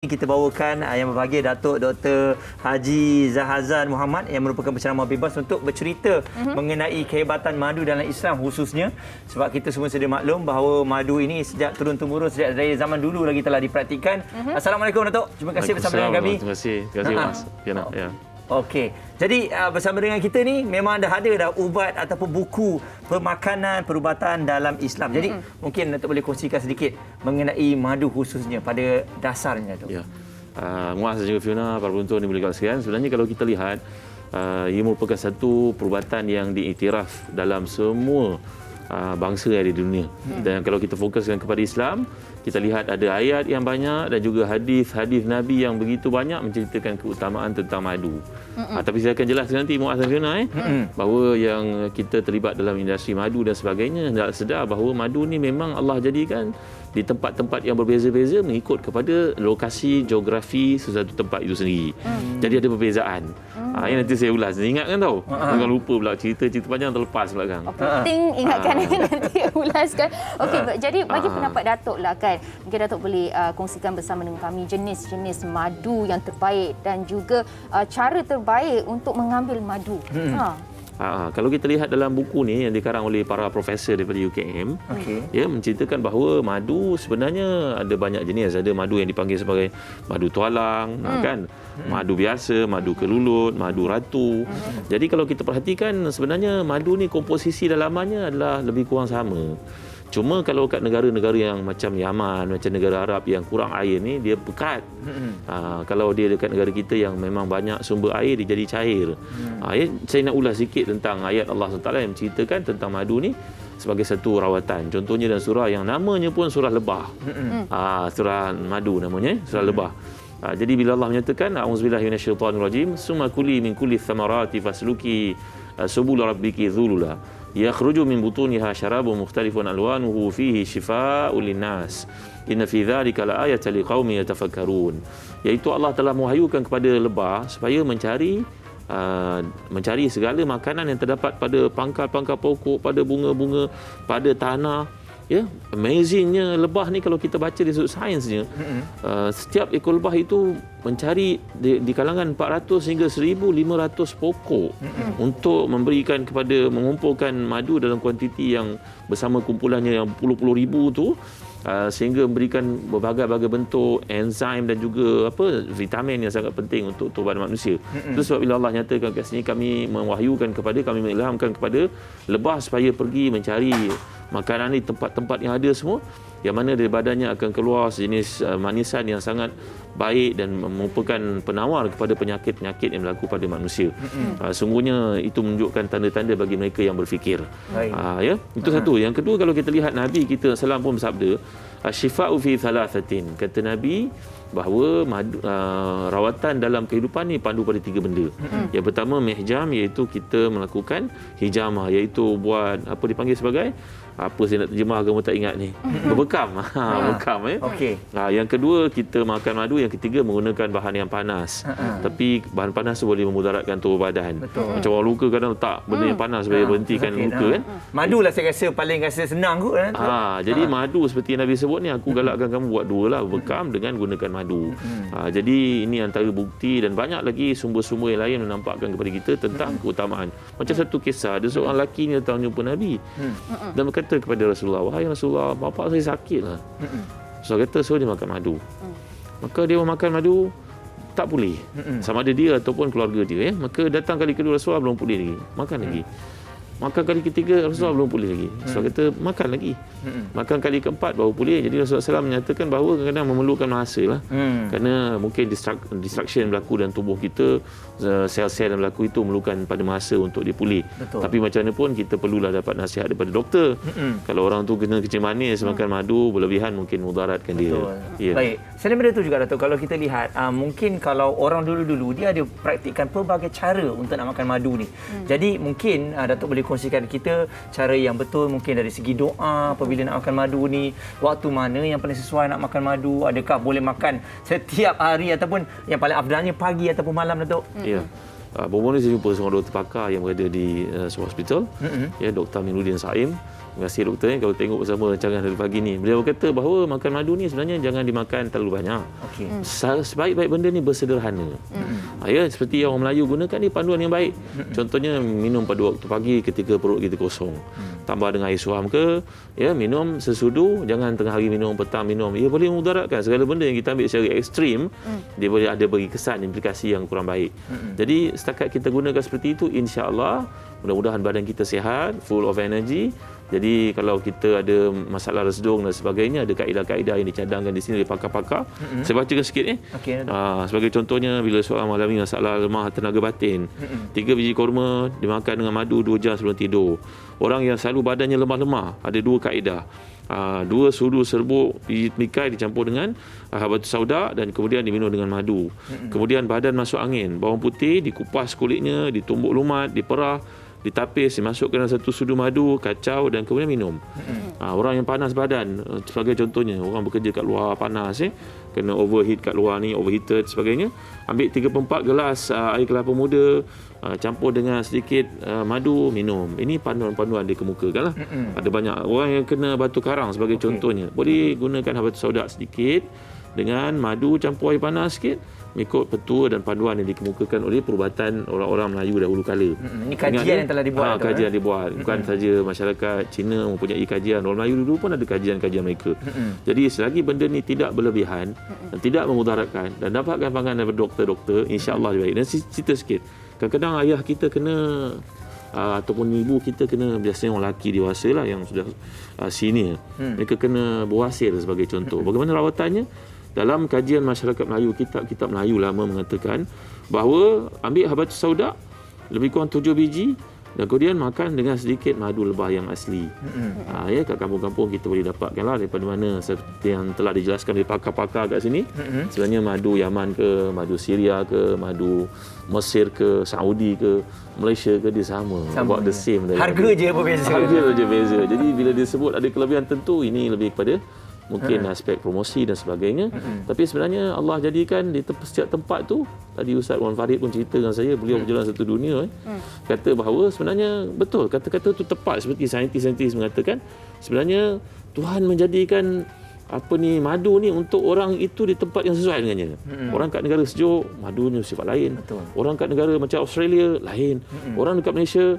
Kita bawakan yang berbahagia Datuk Dr. Haji Zahazan Muhammad yang merupakan penceramah bebas untuk bercerita mengenai kehebatan madu dalam Islam khususnya, sebab kita semua sedia maklum bahawa madu ini sejak turun-temurun sejak dari zaman dulu lagi telah dipraktikkan. Assalamualaikum Datuk. Terima kasih bersama dengan kami. Terima kasih Mas. Ya. Okey. Jadi bersama dengan kita ni memang dah ada ubat ataupun buku pemakanan perubatan dalam Islam. Jadi mungkin Datuk boleh kongsikan sedikit mengenai madu khususnya pada dasarnya tu. Ya. Muaz dan juga Fiona, para penonton dimuliakan sekalian. Sebenarnya kalau kita lihat ia merupakan satu perubatan yang diiktiraf dalam semua bangsa yang ada di dunia. Dan kalau kita fokuskan kepada Islam, kita lihat ada ayat yang banyak dan juga hadis-hadis Nabi yang begitu banyak menceritakan keutamaan tentang madu. Tapi saya akan jelaskan nanti Muaz dan Fiona bahawa yang kita terlibat dalam industri madu dan sebagainya hendak sedar bahawa madu ni memang Allah jadikan di tempat-tempat yang berbeza-beza mengikut kepada lokasi geografi sesuatu tempat itu sendiri. Jadi ada perbezaan. Yang nanti saya ulas. Ingatkan tahu. Jangan lupa pula cerita-cerita panjang terlepas belakang. Penting ingatkan nanti ulaskan. Okey, jadi bagi pendapat Datuk lah kan. Mungkin Datuk boleh kongsikan bersama dengan kami jenis-jenis madu yang terbaik dan juga cara terbaik untuk mengambil madu. Kalau kita lihat dalam buku ni yang dikarang oleh para profesor daripada UKM, ya, menceritakan bahawa madu sebenarnya ada banyak jenis. Ada madu yang dipanggil sebagai madu tualang, kan? Madu biasa, madu kelulut, madu ratu. Jadi kalau kita perhatikan sebenarnya madu ni komposisi dalamannya adalah lebih kurang sama. Cuma kalau kat negara-negara yang macam Yaman, macam negara Arab yang kurang air ni, dia pekat. Kalau dia dekat negara kita yang memang banyak sumber air, dia jadi cair. Saya nak ulas sikit tentang ayat Allah SWT yang menceritakan tentang madu ni sebagai satu rawatan. Contohnya dalam surah yang namanya pun surah lebah. Surah madu namanya, surah lebah. Jadi bila Allah menyatakan a'udzubillahi minasyaitonirrajim, summa kuli min kulli thamarati fasluki subul rabbiki dzulula yakhruju min butuniha syarabun mukhtalifun alwanuhu fihi shifaa'un linnas inna fi dzalika laayatan liqaumin yatafakkarun. Iaitu Allah telah mewahyukan kepada lebah supaya mencari segala makanan yang terdapat pada pangkal-pangkal pokok, pada bunga-bunga, pada tanah. Ya, amazingnya lebah ni kalau kita baca di sudut sainsnya, setiap ekor lebah itu mencari di kalangan 400 hingga 1,500 pokok untuk memberikan mengumpulkan madu dalam kuantiti yang bersama kumpulannya yang puluh-puluh ribu tu, sehingga memberikan berbagai-bagai bentuk enzim dan juga vitamin yang sangat penting untuk tubuh manusia. Itu sebab bila Allah nyatakan kat sini, kami mewahyukan kepada, kami mengilhamkan kepada lebah supaya pergi mencari makanan ni tempat-tempat yang ada semua, yang mana dari badannya akan keluar sejenis manisan yang sangat baik dan merupakan penawar kepada penyakit-penyakit yang berlaku pada manusia. Sungguhnya itu menunjukkan tanda-tanda bagi mereka yang berfikir. Ya, itu satu. Yang kedua, kalau kita lihat Nabi kita SAW pun bersabda, asyifa'u fi thalathatin. Kata Nabi bahawa rawatan dalam kehidupan ni pandu pada 3 benda. Yang pertama mihjam, iaitu kita melakukan hijamah, iaitu buat apa dipanggil sebagai, apa saya nak terjemah kamu tak ingat ni, berbekam. Bekam. Yang kedua kita makan madu. Yang ketiga menggunakan bahan yang panas. Tapi bahan panas tu boleh memudaratkan tubuh badan. Macam orang luka kadang letak benda yang panas supaya berhentikan luka kan. Madu lah saya rasa paling senang kot kan. Jadi madu seperti Nabi sebut ni, aku galakkan kamu buat dua lah, berbekam dengan gunakan madu. Jadi ini antara bukti dan banyak lagi sumber-sumber yang lain menampakkan kepada kita tentang keutamaan. Macam satu kisah, ada seorang lelaki ni datang jumpa Nabi dan berkata kepada Rasulullah, wahai Rasulullah, bapa saya sakit lah. Rasulullah kata suruh dia makan madu. Maka dia makan madu tak pulih, sama ada dia ataupun keluarga dia. Maka datang kali kedua, Rasulullah belum pulih lagi, makan lagi. Makan kali ketiga, Rasulullah belum pulih lagi. Rasulullah kata makan lagi. Makan kali keempat baru pulih. Jadi Rasulullah SAW menyatakan bahawa kadang-kadang memerlukan masa lah. Kerana mungkin distraction berlaku dalam tubuh kita, sel-sel yang berlaku itu memerlukan pada masa untuk dia pulih. Tapi macam mana pun kita perlulah dapat nasihat daripada doktor. Kalau orang tu kena kencing manis, makan madu berlebihan, mungkin mudaratkan dia. Ya. Baik. Selain daripada itu juga Datuk, kalau kita lihat mungkin kalau orang dulu-dulu dia ada praktikkan pelbagai cara untuk nak makan madu ni. Jadi mungkin Datuk boleh kongsikan kita cara yang betul mungkin dari segi doa apabila nak makan madu ni, waktu mana yang paling sesuai nak makan madu, adakah boleh makan setiap hari ataupun yang paling afdalnya pagi ataupun malam, Datuk? Ya. Baru-baru ni saya jumpa seorang doktor pakar yang berada di sebuah hospital, ya, Dr. Aminuddin Saim. Terima kasih doktor. Kalau tengok bersama rancangan hari pagi ni, beliau kata bahawa makan madu ni sebenarnya jangan dimakan terlalu banyak. Okey. Sebaik-baik benda ni bersederhana. Ya, seperti yang orang Melayu gunakan ni panduan yang baik. Contohnya minum pada waktu pagi ketika perut kita kosong. Tambah dengan air suam ke, ya, minum sesudu, jangan tengah hari minum, petang minum. Ia boleh memudaratkan segala benda yang kita ambil secara ekstrim. Dia boleh ada bagi kesan implikasi yang kurang baik. Jadi setakat kita gunakan seperti itu, insya-Allah mudah-mudahan badan kita sihat, full of energy. Jadi kalau kita ada masalah resdung dan sebagainya, ada kaedah-kaedah yang dicadangkan di sini oleh pakar-pakar. Saya bacakan sikit ni. Okey. Sebagai contohnya, bila seorang mengalami masalah lemah tenaga batin, 3 biji kurma dimakan dengan madu 2 jam sebelum tidur. Orang yang selalu badannya lemah-lemah, ada 2 kaedah. 2 sudu serbuk biji temikai dicampur dengan habatus sauda dan kemudian diminum dengan madu. Kemudian badan masuk angin, bawang putih dikupas kulitnya, ditumbuk lumat, diperah, ditapis, dimasukkan dalam 1 sudu madu, kacau dan kemudian minum. Orang yang panas badan, sebagai contohnya, orang bekerja kat luar panas, kena overheat kat luar ni, overheated sebagainya, ambil 3/4 gelas air kelapa muda, campur dengan sedikit madu, minum. Ini panduan-panduan dikemukakan lah. Ada banyak orang yang kena batu karang sebagai contohnya, boleh gunakan habatus sauda sedikit dengan madu campur air panas sikit, mengikut petua dan panduan yang dikemukakan oleh perubatan orang-orang Melayu dahulu kala. Ini kajian yang telah dibuat. Kajian dibuat. Bukan saja masyarakat Cina mempunyai kajian. Orang Melayu dulu pun ada kajian-kajian mereka. Jadi selagi benda ni tidak berlebihan dan tidak memudaratkan dan dapatkan pandangan daripada doktor-doktor, insya-Allah baik. Dan cerita sikit. Kadang-kadang ayah kita kena ataupun ibu kita kena, biasanya orang lelaki dewasa lah yang sudah senior. Mereka kena berwasir sebagai contoh. Bagaimana rawatannya? Dalam kajian masyarakat Melayu, kitab-kitab Melayu lama mengatakan bahawa ambil habatus sauda lebih kurang 7 biji dan kemudian makan dengan sedikit madu lebah yang asli. Ya, kat kampung-kampung kita boleh dapatkanlah daripada mana, seperti yang telah dijelaskan oleh pakar-pakar kat sini. Sebenarnya madu Yaman ke, madu Syria ke, madu Mesir ke, Saudi ke, Malaysia ke, dia sama. About the same. Harga je berbeza. Harga je beza. Jadi bila disebut ada kelebihan tentu, ini lebih kepada mungkin aspek promosi dan sebagainya. Tapi sebenarnya Allah jadikan di setiap tempat tu, tadi Ustaz Wan Farid pun cerita dengan saya, beliau berjalan satu dunia, kata bahawa sebenarnya betul, kata-kata tu tepat, seperti saintis-saintis mengatakan, sebenarnya Tuhan menjadikan madu ni untuk orang itu di tempat yang sesuai dengannya. Orang kat negara sejuk, madunya sifat lain. Betul. Orang kat negara macam Australia, lain. Orang dekat Malaysia,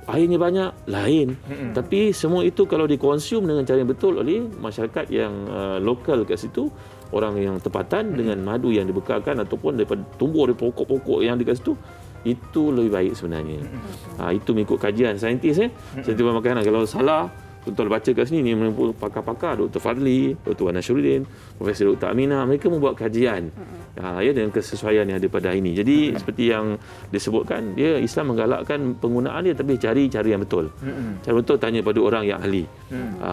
airnya banyak, lain. Tapi semua itu kalau dikonsum dengan cara yang betul oleh masyarakat yang lokal kat situ, orang yang tempatan dengan madu yang dibekalkan ataupun daripada tumbuh dari pokok-pokok yang dekat situ, itu lebih baik sebenarnya. Itu mengikut kajian saintis. Saintis makanan. Kalau salah, tuan-tuan baca kat sini, ni pakar-pakar, Dr. Fadli, Dr. Wan Nasruddin, Profesor Dr. Aminah, mereka membuat kajian dengan kesesuaian yang ada pada hari ini. Jadi seperti yang disebutkan, dia Islam menggalakkan penggunaan dia, tapi cari cara yang betul. Cara betul tanya pada orang yang ahli.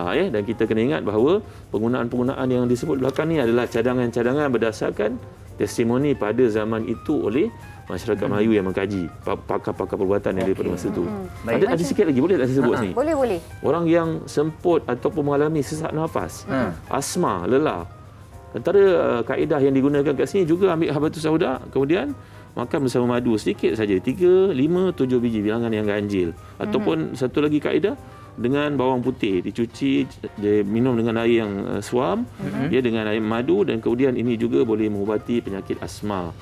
Dan kita kena ingat bahawa penggunaan-penggunaan yang disebut belakang ni adalah cadangan-cadangan berdasarkan testimoni pada zaman itu oleh masyarakat Melayu yang mengkaji, pakar-pakar perubatan yang daripada masa itu. Ada sikit lagi, boleh tak saya sebut sini? Boleh. Orang yang semput ataupun mengalami sesak nafas, asma, lelah, antara kaedah yang digunakan kat sini juga ambil habatus sauda, kemudian makan bersama madu sedikit saja, 3, 5, 7 biji, bilangan yang ganjil. Ataupun satu lagi kaedah, dengan bawang putih dicuci, minum dengan air yang suam, dia dengan air madu, dan kemudian ini juga boleh mengubati penyakit asma.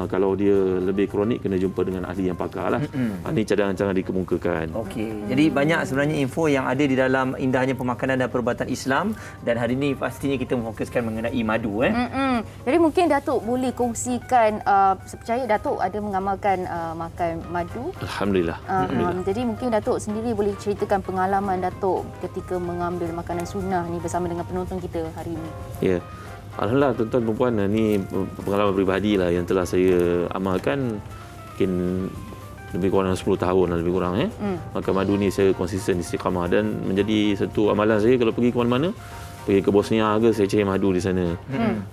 Kalau dia lebih kronik, kena jumpa dengan ahli yang pakar lah. Ini cadangan-cadangan dikemukakan. Okey. Jadi banyak sebenarnya info yang ada di dalam indahnya pemakanan dan perubatan Islam, dan hari ini pastinya kita memfokuskan mengenai madu. Jadi mungkin Datuk boleh kongsikan, saya percaya Datuk ada mengamalkan makan madu. Alhamdulillah. Jadi mungkin Datuk sendiri boleh ceritakan pengalaman Datuk ketika mengambil makanan sunnah ni bersama dengan penonton kita hari ini. Ya. Alhamdulillah, tuan-tuan dan puan, ini pengalaman peribadi lah yang telah saya amalkan mungkin lebih kurang 10 tahun lah, lebih kurang. Makan madu ni saya konsisten istiqamah dan menjadi satu amalan saya kalau pergi ke mana-mana. Pergi ke Bosnia ke, saya cari madu di sana.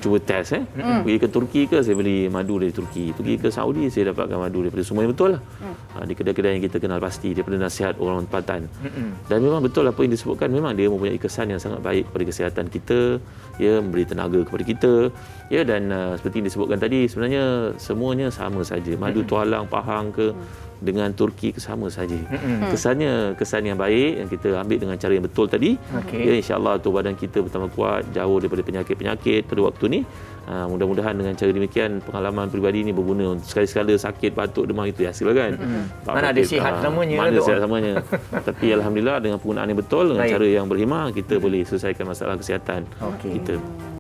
Cuba test. Pergi ke Turki ke, saya beli madu dari Turki. Pergi ke Saudi, saya dapatkan madu daripada semua yang betul lah. Di kedai-kedai yang kita kenal pasti, daripada nasihat orang tempatan. Dan memang betul apa yang disebutkan, memang dia mempunyai kesan yang sangat baik pada kesihatan kita, ya, memberi tenaga kepada kita, ya, dan seperti yang disebutkan tadi, sebenarnya semuanya sama saja. Madu tualang, pahang ke, dengan Turki sama saja. Kesan yang baik yang kita ambil dengan cara yang betul tadi. Ya, insya-Allah tubuh badan kita bertambah kuat, jauh daripada penyakit-penyakit pada waktu ni. Mudah-mudahan dengan cara demikian pengalaman peribadi ini berguna. Sekali-sekala sakit, batuk, demam itu hasil kan. Mana ada sihat namanya. Mana sihat namanya. Tapi alhamdulillah dengan penggunaan yang betul, dengan cara yang berhemah, kita boleh selesaikan masalah kesihatan kita.